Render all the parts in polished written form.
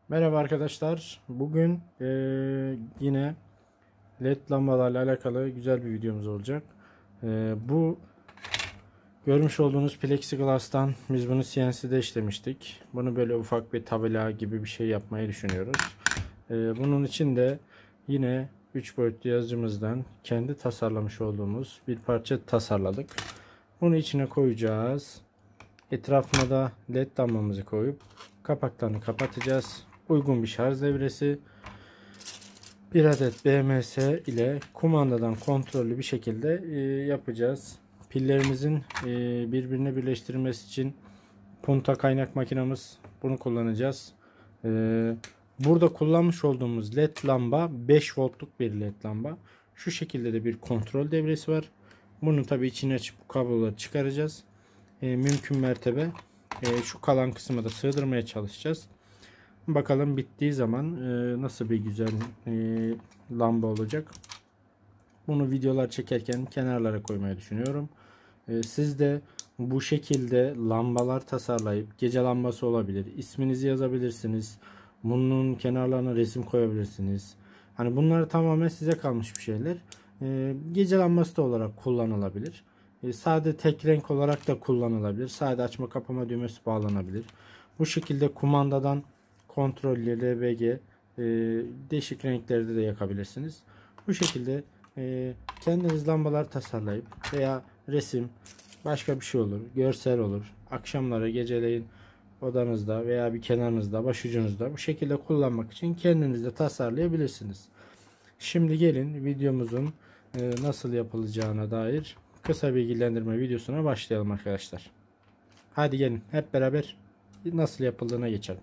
Merhaba arkadaşlar. Bugün yine LED lambalarla alakalı güzel bir videomuz olacak. Bu görmüş olduğunuz plexiglass'tan biz bunu CNC'de işlemiştik. Bunu böyle ufak bir tabela gibi bir şey yapmayı düşünüyoruz. Bunun için de yine 3 boyutlu yazıcımızdan kendi tasarlamış olduğumuz bir parça tasarladık. Bunu içine koyacağız. Etrafına da LED lambamızı koyup kapaklarını kapatacağız. Uygun bir şarj devresi, bir adet BMS ile kumandadan kontrollü bir şekilde yapacağız. Pillerimizin birbirine birleştirilmesi için punta kaynak makinamız, bunu kullanacağız. Burada kullanmış olduğumuz LED lamba 5 voltluk bir LED lamba. Şu şekilde de bir kontrol devresi var. Bunu tabi içine açıp bu kabloları çıkaracağız. Mümkün mertebe şu kalan kısmı da sığdırmaya çalışacağız. Bakalım bittiği zaman nasıl bir güzel lamba olacak. Bunu videolar çekerken kenarlara koymayı düşünüyorum. Siz de bu şekilde lambalar tasarlayıp, gece lambası olabilir, İsminizi yazabilirsiniz. Bunun kenarlarına resim koyabilirsiniz. Hani bunlar tamamen size kalmış bir şeyler. Gece lambası da olarak kullanılabilir. Sade tek renk olarak da kullanılabilir. Sade açma kapama düğmesi bağlanabilir. Bu şekilde kumandadan kontrollü LBG değişik renklerde de yakabilirsiniz. Bu şekilde kendiniz lambalar tasarlayıp veya resim, başka bir şey olur, görsel olur. Akşamları geceleyin odanızda veya bir kenarınızda, başucunuzda bu şekilde kullanmak için kendiniz de tasarlayabilirsiniz. Şimdi gelin videomuzun nasıl yapılacağına dair kısa bilgilendirme videosuna başlayalım arkadaşlar. Hadi gelin hep beraber nasıl yapıldığına geçelim.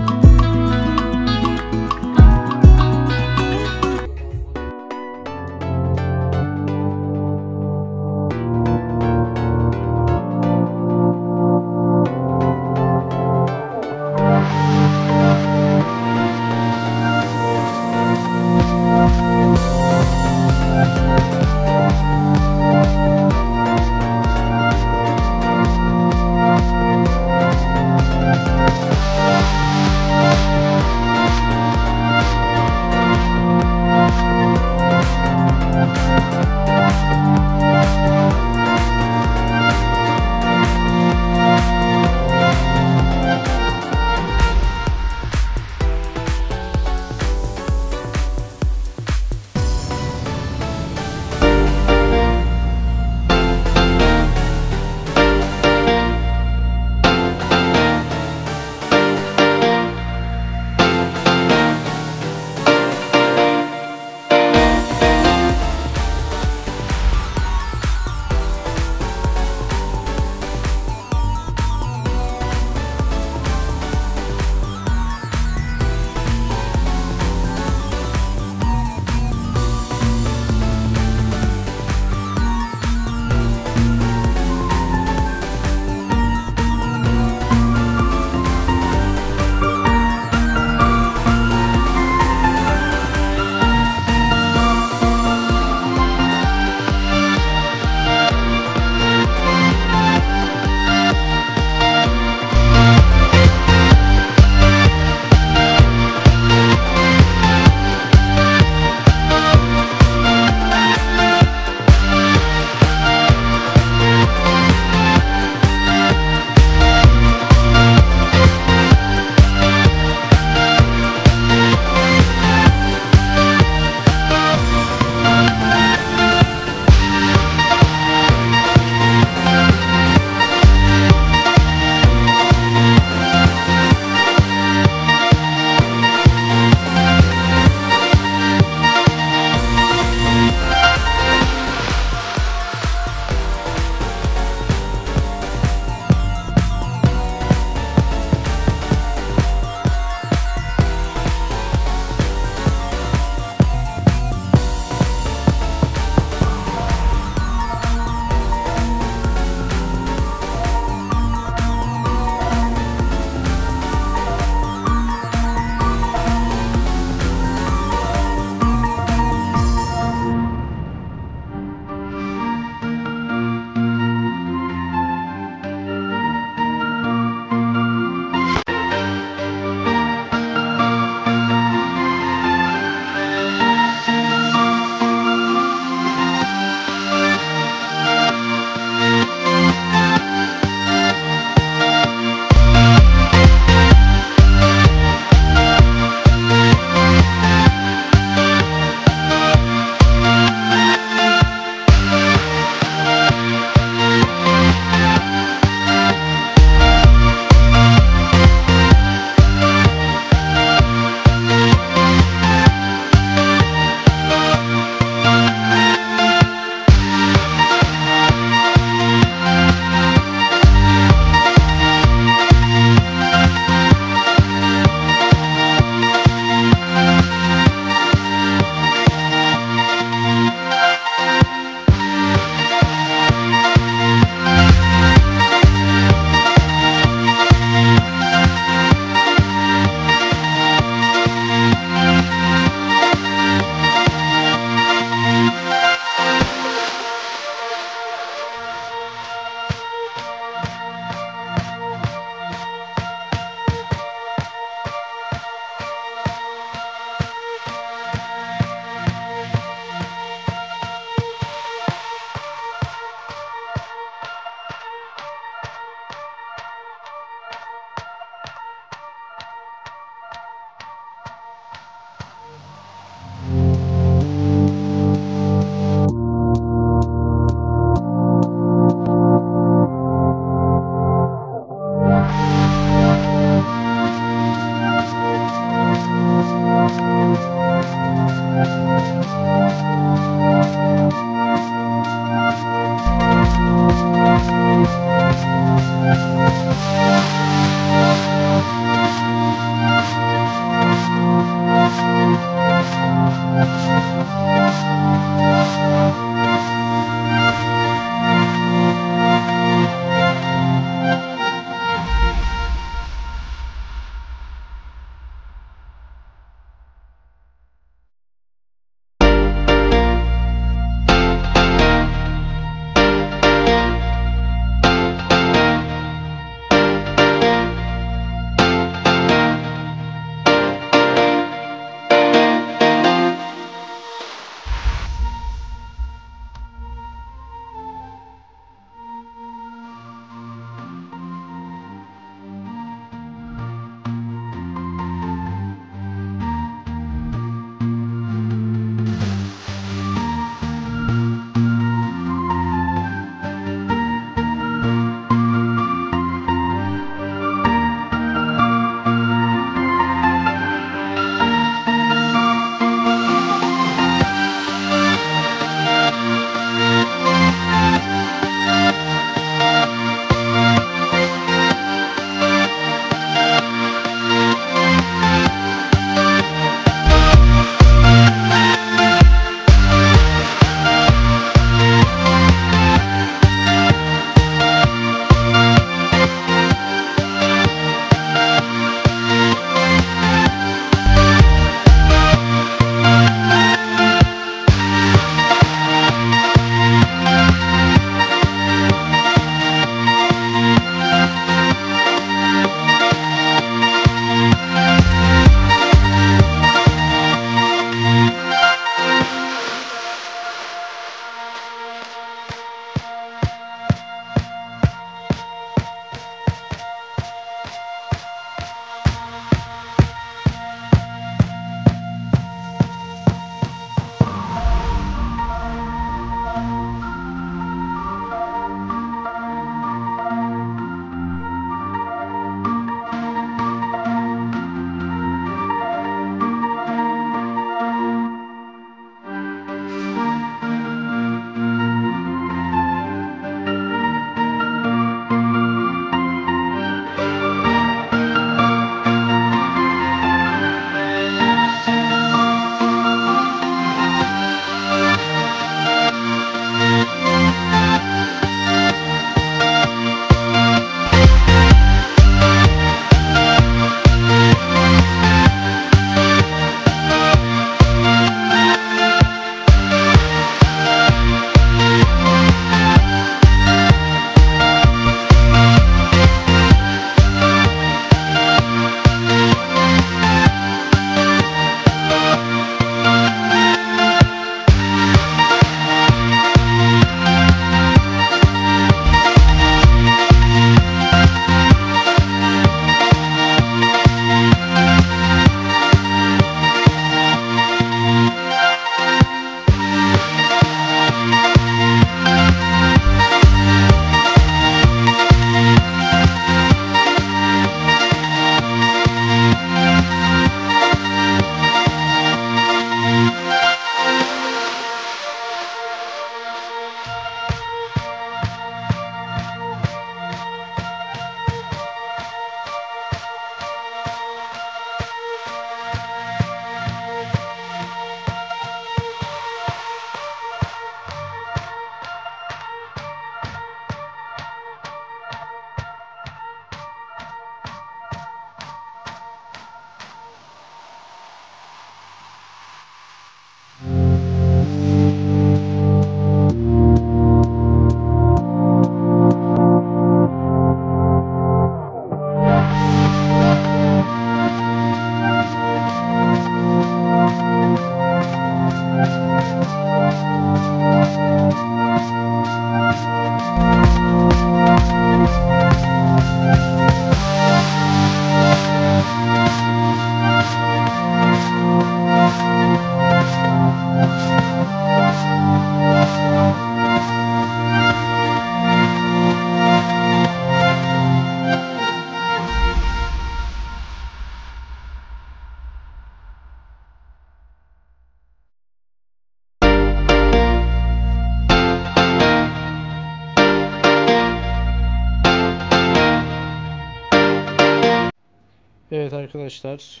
Evet arkadaşlar,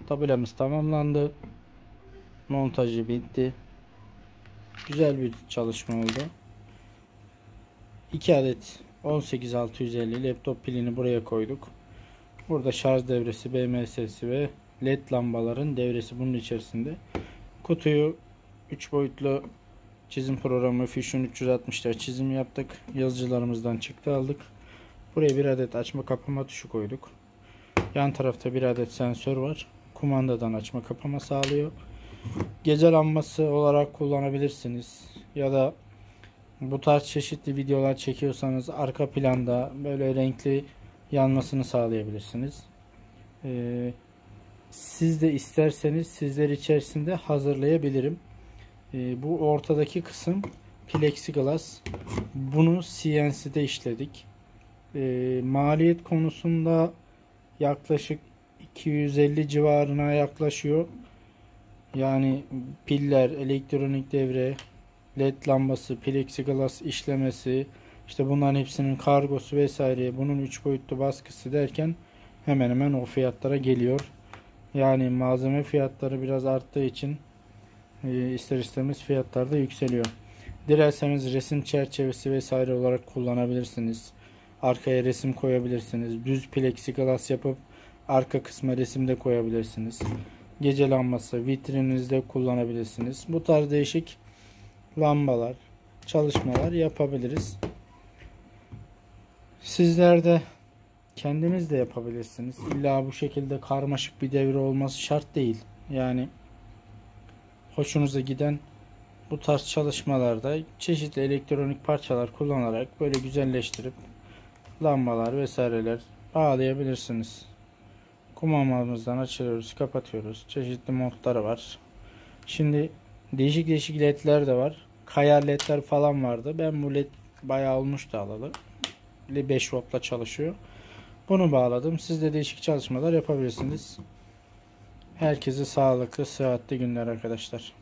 tabelamız tamamlandı. Montajı bitti. Güzel bir çalışma oldu. 2 adet 18650 laptop pilini buraya koyduk. Burada şarj devresi, BMS'si ve LED lambaların devresi bunun içerisinde. Kutuyu 3 boyutlu çizim programı Fusion 360'da çizim yaptık. Yazıcılarımızdan çıktı aldık. Buraya bir adet açma kapama tuşu koyduk. Yan tarafta bir adet sensör var. Kumandadan açma kapama sağlıyor. Gece lambası olarak kullanabilirsiniz. Ya da bu tarz çeşitli videolar çekiyorsanız arka planda böyle renkli yanmasını sağlayabilirsiniz. Siz de isterseniz sizler içerisinde hazırlayabilirim. Bu ortadaki kısım plexiglas. Bunu CNC'de işledik. Maliyet konusunda yaklaşık 250 civarına yaklaşıyor. Yani piller, elektronik devre, LED lambası, plexiglas işlemesi, işte bunların hepsinin kargosu vesaire, bunun 3 boyutlu baskısı derken hemen hemen o fiyatlara geliyor. Yani malzeme fiyatları biraz arttığı için ister istemez fiyatlar da yükseliyor. Dilerseniz resim çerçevesi vesaire olarak kullanabilirsiniz. Arkaya resim koyabilirsiniz. Düz plexiglas yapıp arka kısma resim de koyabilirsiniz. Gece lambası vitrininizde kullanabilirsiniz. Bu tarz değişik lambalar, çalışmalar yapabiliriz. Sizler de kendiniz de yapabilirsiniz. İlla bu şekilde karmaşık bir devre olması şart değil. Yani hoşunuza giden bu tarz çalışmalarda çeşitli elektronik parçalar kullanarak böyle güzelleştirip lambalar vesaireler bağlayabilirsiniz. Kumandamızdan açıyoruz, kapatıyoruz. Çeşitli modları var. Şimdi değişik değişik ledler de var. Kayar ledler falan vardı. Ben bu led bayağı olmuştu alalı. 5 voltla çalışıyor. Bunu bağladım. Siz de değişik çalışmalar yapabilirsiniz. Herkese sağlıklı, sıhhatli günler arkadaşlar.